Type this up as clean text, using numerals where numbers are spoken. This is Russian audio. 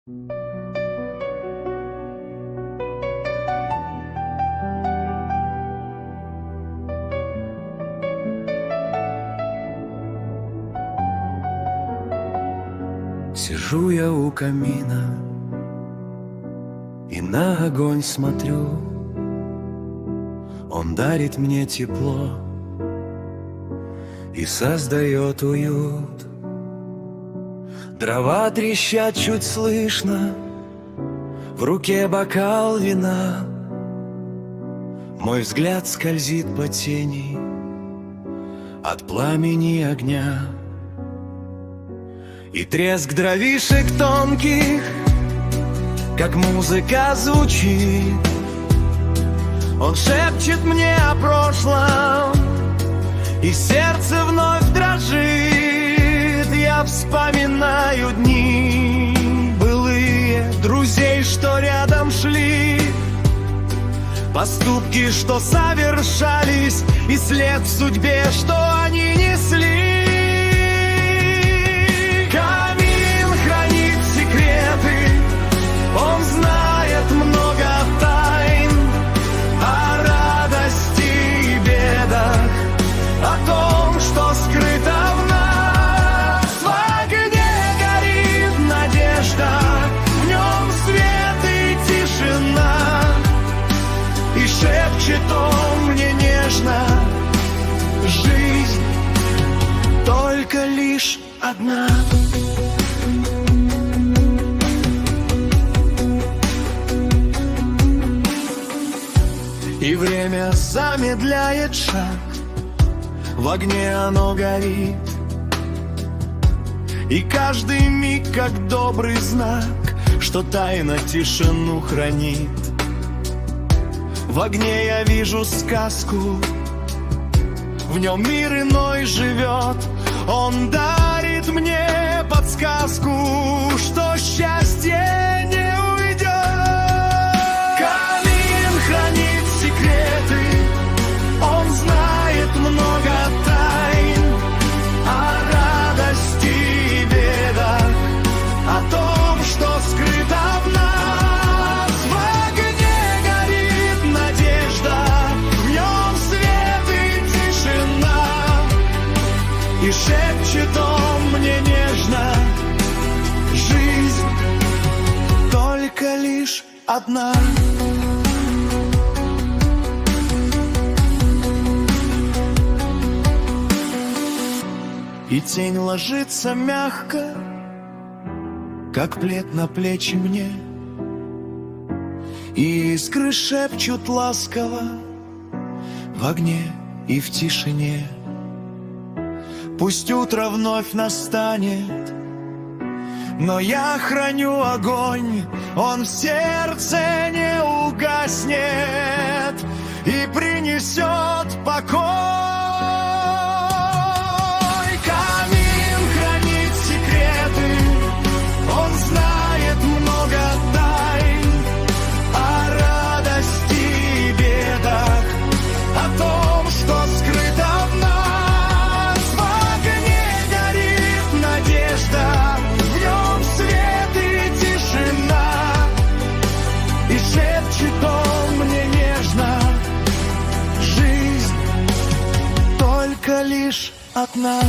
Сижу я у камина и на огонь смотрю. Он дарит мне тепло и создает уют. Дрова трещат чуть слышно, в руке бокал вина. Мой взгляд скользит по тени от пламени огня. И треск дровишек тонких, как музыка звучит. Он шепчет мне о прошлом, и сердце вновь дрожит. Я вспоминаю дни былые, друзей, что рядом шли, поступки, что совершались, и след в судьбе, что они несли. Он знает много тайн о радости и бедах, о том, что скрыто в нас. В огне горит надежда, в нем свет и тишина, и шепчет он мне нежно: жизнь только лишь одна. И время замедляет шаг, в огне оно горит, и каждый миг как добрый знак, что тайна тишину хранит. В огне я вижу сказку, в нем мир иной живет. Он дарит мне подсказку, что счастье не уйдет. Он знает много тайн о радости и бедах, о том, что скрыто в нас. В огне горит надежда, в нем свет и тишина, и шепчет он мне нежно: жизнь только лишь одна. И тень ложится мягко, как плед на плечи мне, и искры шепчут ласково в огне и в тишине. Пусть утро вновь настанет, но я храню огонь, он в сердце не угаснет и принесет покой. Лишь одна.